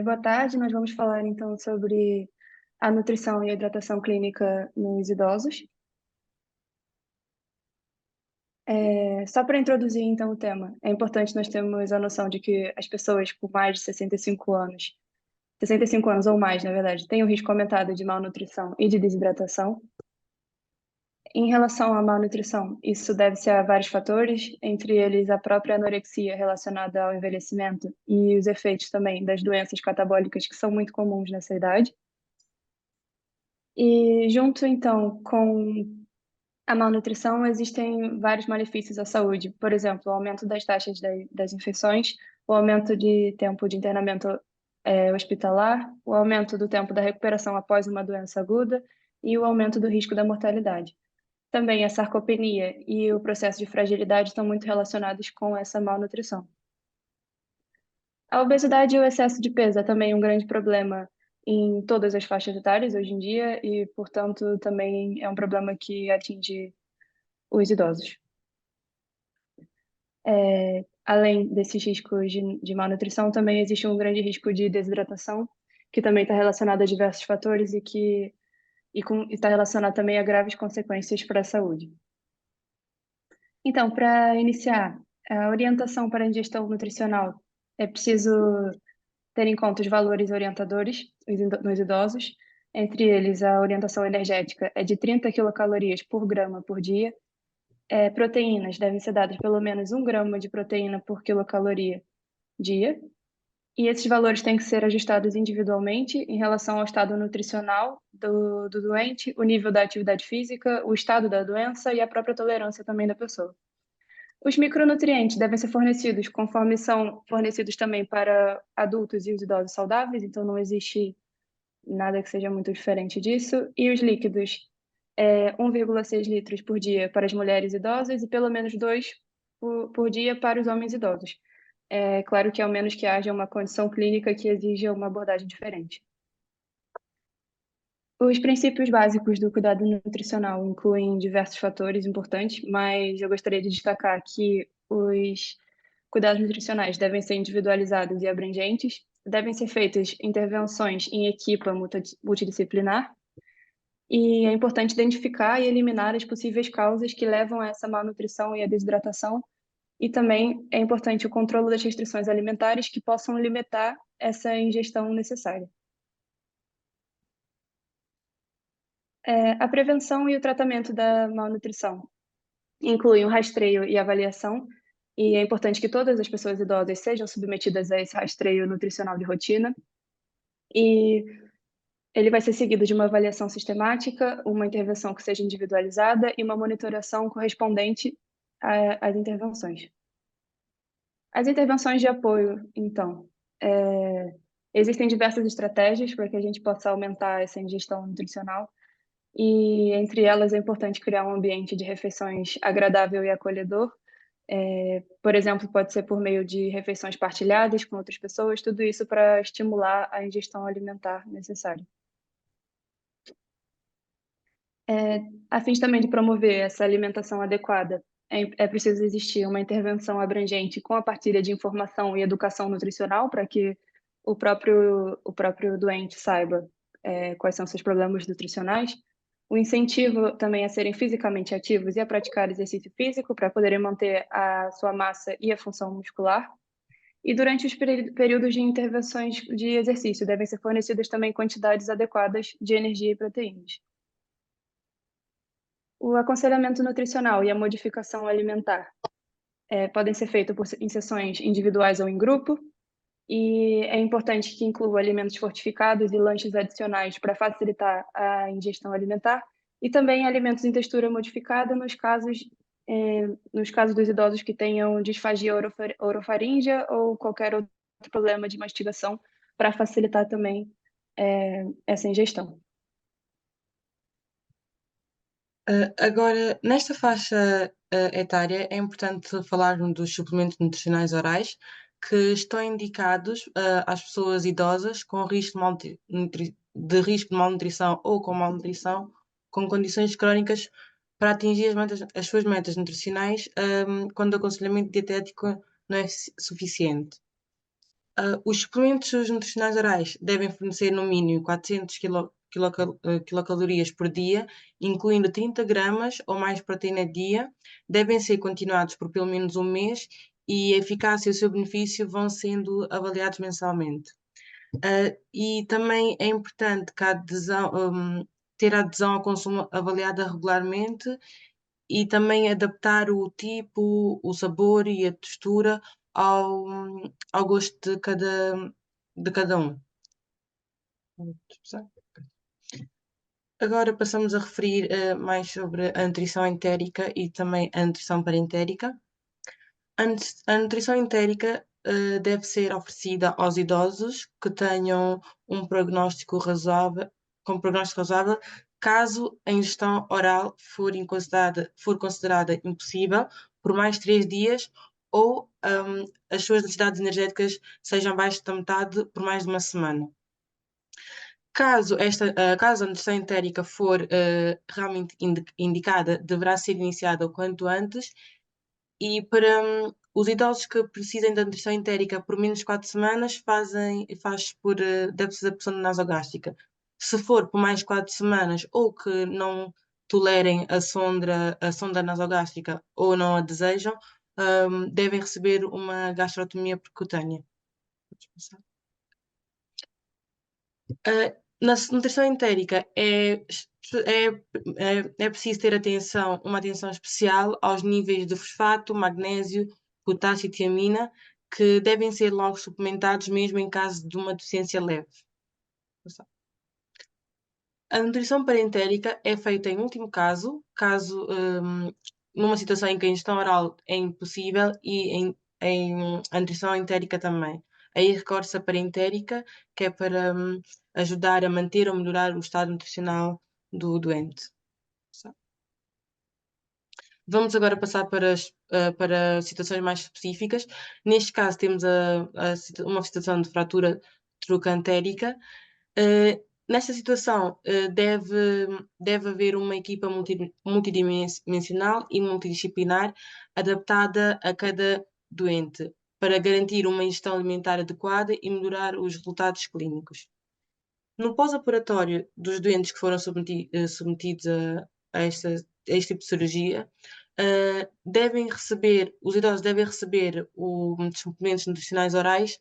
Boa tarde. Nós vamos falar então sobre a nutrição e a hidratação clínica nos idosos. Só para introduzir então o tema, é importante nós termos a noção de que as pessoas com mais de 65 anos ou mais, na verdade, têm um risco aumentado de malnutrição e de desidratação. Em relação à malnutrição, isso deve-se a vários fatores, entre eles a própria anorexia relacionada ao envelhecimento e os efeitos também das doenças catabólicas que são muito comuns nessa idade. E junto, então, com a malnutrição, existem vários malefícios à saúde. Por exemplo, o aumento das taxas das infecções, o aumento de tempo de internamento hospitalar, o aumento do tempo da recuperação após uma doença aguda e o aumento do risco da mortalidade. Também a sarcopenia e o processo de fragilidade estão muito relacionados com essa malnutrição. A obesidade e o excesso de peso é também um grande problema em todas as faixas etárias hoje em dia e, portanto, também é um problema que atinge os idosos. Além desses riscos de malnutrição, também existe um grande risco de desidratação, que também está relacionado a diversos fatores e está relacionado também a graves consequências para a saúde. Então, para iniciar, a orientação para a ingestão nutricional é preciso ter em conta os valores orientadores nos idosos. Entre eles, a orientação energética é de 30 quilocalorias por grama por dia. Proteínas devem ser dadas pelo menos 1 grama de proteína por quilocaloria dia. E esses valores têm que ser ajustados individualmente em relação ao estado nutricional do doente, o nível da atividade física, o estado da doença e a própria tolerância também da pessoa. Os micronutrientes devem ser fornecidos conforme são fornecidos também para adultos e os idosos saudáveis, então não existe nada que seja muito diferente disso. E os líquidos, 1,6 litros por dia para as mulheres idosas e pelo menos 2 por dia para os homens idosos. É claro que ao menos que haja uma condição clínica que exija uma abordagem diferente. Os princípios básicos do cuidado nutricional incluem diversos fatores importantes, mas eu gostaria de destacar que os cuidados nutricionais devem ser individualizados e abrangentes, devem ser feitas intervenções em equipa multidisciplinar, e é importante identificar e eliminar as possíveis causas que levam a essa malnutrição e a desidratação, e também é importante o controle das restrições alimentares que possam limitar essa ingestão necessária. A prevenção e o tratamento da malnutrição incluem o rastreio e avaliação, e é importante que todas as pessoas idosas sejam submetidas a esse rastreio nutricional de rotina, e ele vai ser seguido de uma avaliação sistemática, uma intervenção que seja individualizada e uma monitoração correspondente às intervenções. As intervenções de apoio, então, existem diversas estratégias para que a gente possa aumentar essa ingestão nutricional, e entre elas é importante criar um ambiente de refeições agradável e acolhedor. Por exemplo, pode ser por meio de refeições partilhadas com outras pessoas, tudo isso para estimular a ingestão alimentar necessária. A fim também de promover essa alimentação adequada, é preciso existir uma intervenção abrangente com a partilha de informação e educação nutricional para que o próprio doente saiba quais são seus problemas nutricionais. O incentivo também a serem fisicamente ativos e a praticar exercício físico para poderem manter a sua massa e a função muscular. E durante os períodos de intervenções de exercício, devem ser fornecidas também quantidades adequadas de energia e proteínas. O aconselhamento nutricional e a modificação alimentar podem ser feitos em sessões individuais ou em grupo, e é importante que inclua alimentos fortificados e lanches adicionais para facilitar a ingestão alimentar, e também alimentos em textura modificada nos casos dos idosos que tenham disfagia orofaríngea ou qualquer outro problema de mastigação, para facilitar também essa ingestão. Agora, nesta faixa etária, é importante falarmos dos suplementos nutricionais orais que estão indicados às pessoas idosas com risco de risco de malnutrição ou com malnutrição, com condições crónicas, para atingir as suas metas nutricionais quando o aconselhamento dietético não é suficiente. Os suplementos nutricionais orais devem fornecer no mínimo 400 quilocalorias por dia, incluindo 30 gramas ou mais proteína dia. Devem ser continuados por pelo menos um mês e a eficácia e o seu benefício vão sendo avaliados mensalmente. E também é importante que ter a adesão ao consumo avaliada regularmente e também adaptar o tipo, o sabor e a textura ao, ao gosto de cada um. Agora passamos a referir mais sobre a nutrição entérica e também a nutrição parentérica. A nutrição entérica deve ser oferecida aos idosos que tenham um prognóstico razoável, caso a ingestão oral for considerada impossível por mais 3 dias ou as suas necessidades energéticas sejam abaixo da metade por mais de uma semana. Caso a nutrição entérica for realmente indicada, deverá ser iniciada o quanto antes. E para os idosos que precisem da nutrição entérica por menos de 4 semanas, deve ser a pressão nasogástrica. Se for por mais 4 semanas ou que não tolerem a sonda nasogástrica ou não a desejam, devem receber uma gastrotomia percutânea. Na nutrição entérica é preciso ter uma atenção especial aos níveis de fosfato, magnésio, potássio e tiamina, que devem ser logo suplementados mesmo em caso de uma deficiência leve. A nutrição parentérica é feita em último caso, numa situação em que a ingestão oral é impossível e a nutrição entérica também. Aí recorre-se a parentérica, que é para ajudar a manter ou melhorar o estado nutricional do doente. Vamos agora passar para situações mais específicas. Neste caso, temos uma situação de fratura trocantérica. Nesta situação, deve haver uma equipa multidimensional e multidisciplinar adaptada a cada doente para garantir uma ingestão alimentar adequada e melhorar os resultados clínicos. No pós-operatório dos doentes que foram submetidos a este tipo de cirurgia, os idosos devem receber os suplementos nutricionais orais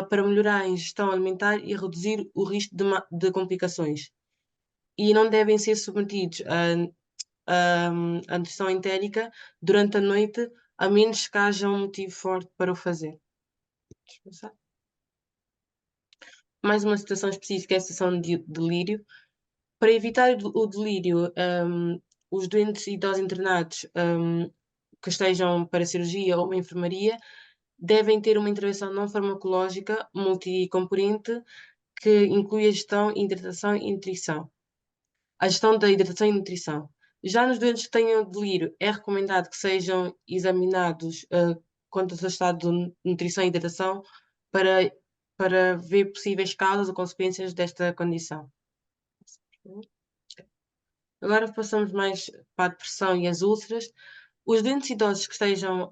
para melhorar a ingestão alimentar e reduzir o risco de complicações. E não devem ser submetidos a nutrição entérica durante a noite, a menos que haja um motivo forte para o fazer. Mais uma situação específica é a situação de delírio. Para evitar o delírio, os doentes idosos internados que estejam para cirurgia ou uma enfermaria devem ter uma intervenção não farmacológica multicomponente que inclui a gestão, hidratação e nutrição. A gestão da hidratação e nutrição. Já nos doentes que tenham delírio, é recomendado que sejam examinados quanto ao seu estado de nutrição e hidratação para ver possíveis causas ou consequências desta condição. Agora passamos mais para a depressão e as úlceras. Os doentes idosos que estejam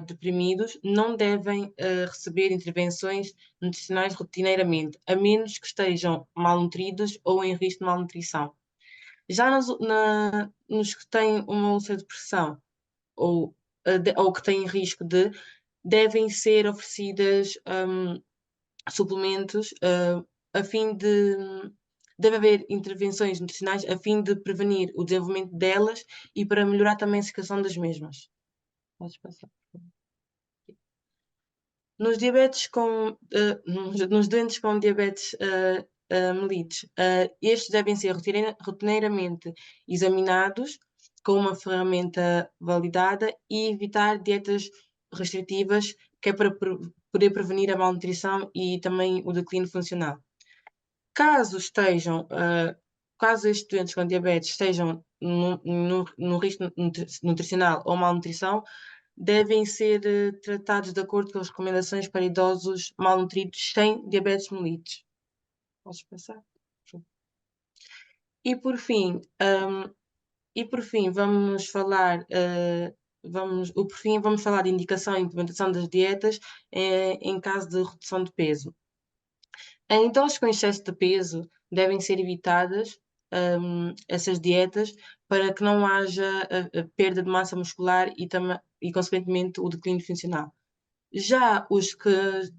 deprimidos não devem receber intervenções nutricionais rotineiramente, a menos que estejam malnutridos ou em risco de malnutrição. Já nos que têm uma úlcera de pressão ou que têm risco devem ser oferecidas suplementos a fim de deve haver intervenções nutricionais a fim de prevenir o desenvolvimento delas e para melhorar também a situação das mesmas. Podes passar. Nos doentes com diabetes mellitus, estes devem ser rotineiramente examinados com uma ferramenta validada e evitar dietas restritivas, que é para poder prevenir a malnutrição e também o declínio funcional. Caso estes doentes com diabetes estejam no risco nutricional ou malnutrição, devem ser tratados de acordo com as recomendações para idosos malnutridos sem diabetes mellitus. Podes passar? E por fim, vamos falar por fim, vamos falar de indicação e implementação das dietas, em caso de redução de peso. Em idosos com excesso de peso, devem ser evitadas, essas dietas para que não haja a perda de massa muscular e consequentemente, o declínio funcional. Já os que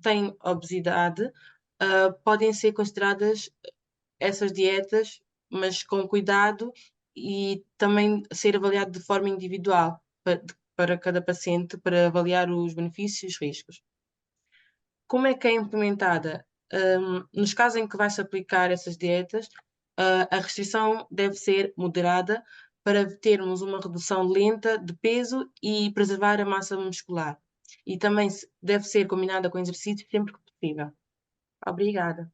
têm obesidade, podem ser consideradas essas dietas, mas com cuidado e também ser avaliado de forma individual para cada paciente, para avaliar os benefícios e os riscos. Como é que é implementada? Nos casos em que vai-se aplicar essas dietas, a restrição deve ser moderada para termos uma redução lenta de peso e preservar a massa muscular. E também deve ser combinada com exercício sempre que possível. Obrigada.